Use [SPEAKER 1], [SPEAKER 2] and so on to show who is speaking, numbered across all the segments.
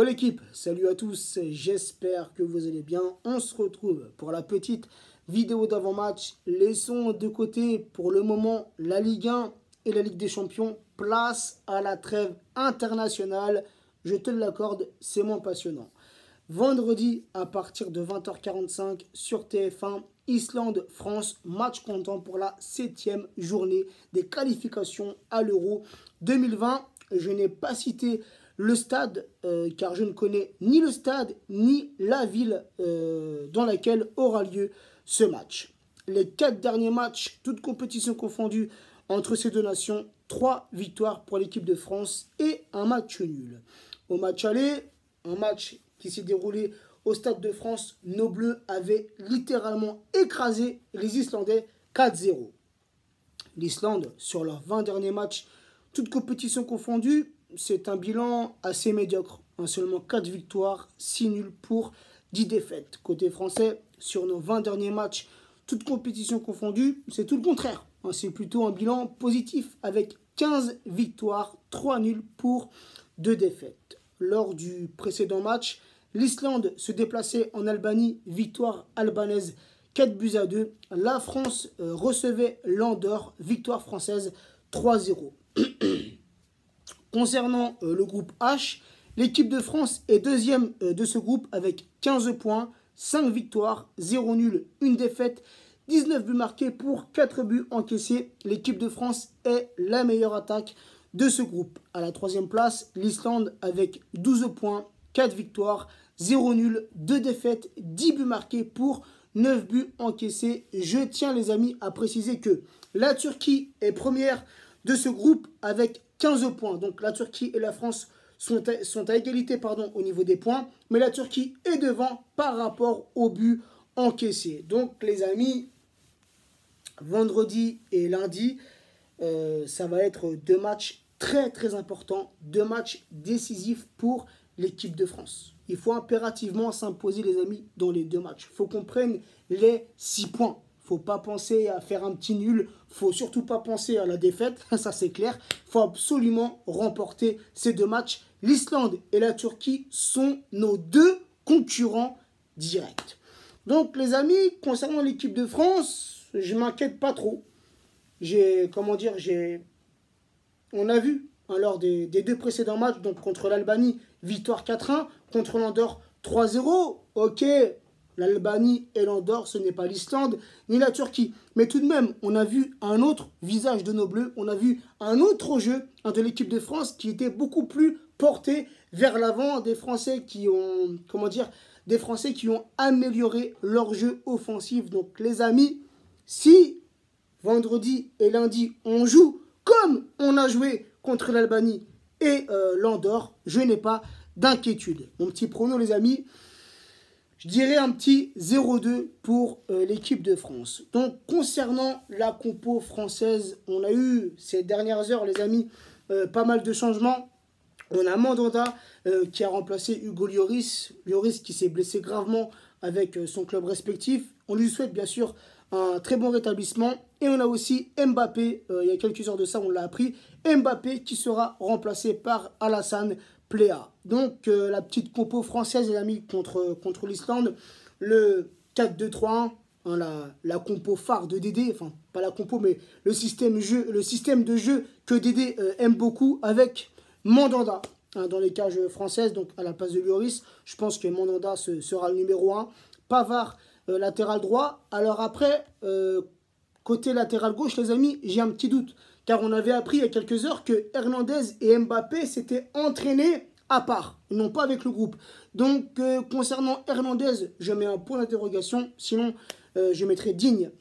[SPEAKER 1] Oh l'équipe, salut à tous, j'espère que vous allez bien. On se retrouve pour la petite vidéo d'avant-match. Laissons de côté pour le moment la Ligue 1 et la Ligue des Champions. Place à la trêve internationale. Je te l'accorde, c'est moins passionnant. Vendredi à partir de 20h45 sur TF1, Islande-France, match comptant pour la 7e journée des qualifications à l'Euro 2020. Je n'ai pas cité le stade, car je ne connais ni le stade ni la ville dans laquelle aura lieu ce match. Les 4 derniers matchs, toutes compétitions confondues entre ces deux nations, 3 victoires pour l'équipe de France et un match nul. Au match aller, un match qui s'est déroulé au Stade de France, nos Bleus avaient littéralement écrasé les Islandais 4-0. L'Islande, sur leurs 20 derniers matchs, toutes compétitions confondues, c'est un bilan assez médiocre. Seulement 4 victoires, 6 nuls pour 10 défaites. Côté français, sur nos 20 derniers matchs, toutes compétitions confondues, c'est tout le contraire. C'est plutôt un bilan positif avec 15 victoires, 3 nuls pour 2 défaites. Lors du précédent match, l'Islande se déplaçait en Albanie, victoire albanaise 4-2. La France recevait l'Andorre, victoire française 3-0. Concernant le groupe H, l'équipe de France est deuxième de ce groupe avec 15 points, 5 victoires, 0 nul, 1 défaite, 19 buts marqués pour 4 buts encaissés. L'équipe de France est la meilleure attaque de ce groupe. À la troisième place, l'Islande avec 12 points, 4 victoires, 0 nul, 2 défaites, 10 buts marqués pour 9 buts encaissés. Je tiens les amis à préciser que la Turquie est première de ce groupe avec 15 points. Donc la Turquie et la France sont à égalité au niveau des points. Mais la Turquie est devant par rapport aux buts encaissés. Donc les amis, vendredi et lundi, ça va être 2 matchs très importants. 2 matchs décisifs pour l'équipe de France. Il faut impérativement s'imposer les amis dans les 2 matchs. Il faut qu'on prenne les 6 points. Il ne faut pas penser à faire un petit nul. Il ne faut surtout pas penser à la défaite. Ça, c'est clair. Il faut absolument remporter ces 2 matchs. L'Islande et la Turquie sont nos 2 concurrents directs. Donc, les amis, concernant l'équipe de France, je ne m'inquiète pas trop. On a vu lors des 2 précédents matchs, donc contre l'Albanie, victoire 4-1, contre l'Andorre 3-0. Ok, l'Albanie et l'Andorre, ce n'est pas l'Islande ni la Turquie. Mais tout de même, on a vu un autre visage de nos Bleus. On a vu un autre jeu de l'équipe de France qui était beaucoup plus porté vers l'avant. Des Français qui ont, amélioré leur jeu offensif. Donc les amis, si vendredi et lundi, on joue comme on a joué contre l'Albanie et l'Andorre, je n'ai pas d'inquiétude. Mon petit prono les amis, je dirais un petit 0-2 pour l'équipe de France. Donc, concernant la compo française, on a eu ces dernières heures, les amis, pas mal de changements. On a Mandanda qui a remplacé Hugo Lloris. Lloris qui s'est blessé gravement avec son club respectif. On lui souhaite bien sûr un très bon rétablissement. Et on a aussi Mbappé, il y a quelques heures de ça, on l'a appris. Mbappé qui sera remplacé par Alassane Pléa. Donc la petite compo française, les amis, contre l'Islande. Le 4-2-3-1, la compo phare de Dédé. Enfin, pas la compo, mais le système de jeu que Dédé aime beaucoup avec Mandanda. Dans les cages françaises, donc à la place de Lloris. Je pense que Mandanda sera le numéro 1. Pavard, latéral droit. Alors après, côté latéral gauche, les amis, j'ai un petit doute. Car on avait appris il y a quelques heures que Hernandez et Mbappé s'étaient entraînés à part, non pas avec le groupe. Donc, concernant Hernandez, je mets un point d'interrogation. Sinon, je mettrai Digne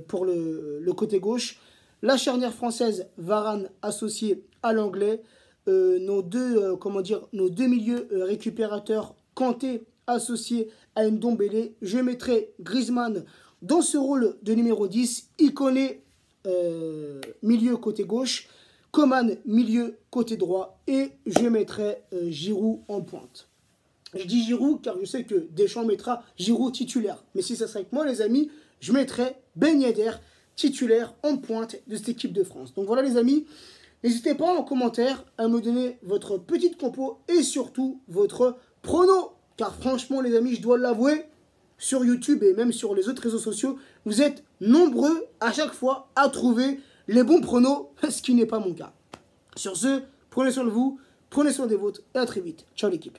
[SPEAKER 1] pour le côté gauche. La charnière française, Varane associé à l'anglais. Nos deux milieux récupérateurs, Kanté associé à Ndombele. Je mettrai Griezmann dans ce rôle de numéro 10. Ikoné milieu côté gauche. Coman milieu côté droit. Et je mettrai Giroud en pointe. Je dis Giroud car je sais que Deschamps mettra Giroud titulaire. Mais si ça serait avec moi les amis, je mettrai Ben Yedder titulaire en pointe de cette équipe de France. Donc voilà les amis. N'hésitez pas en commentaire à me donner votre petite compo et surtout votre prono. Car franchement les amis, je dois l'avouer, sur YouTube et même sur les autres réseaux sociaux, vous êtes nombreux à chaque fois à trouver les bons pronos, ce qui n'est pas mon cas. Sur ce, prenez soin de vous, prenez soin des vôtres et à très vite. Ciao l'équipe.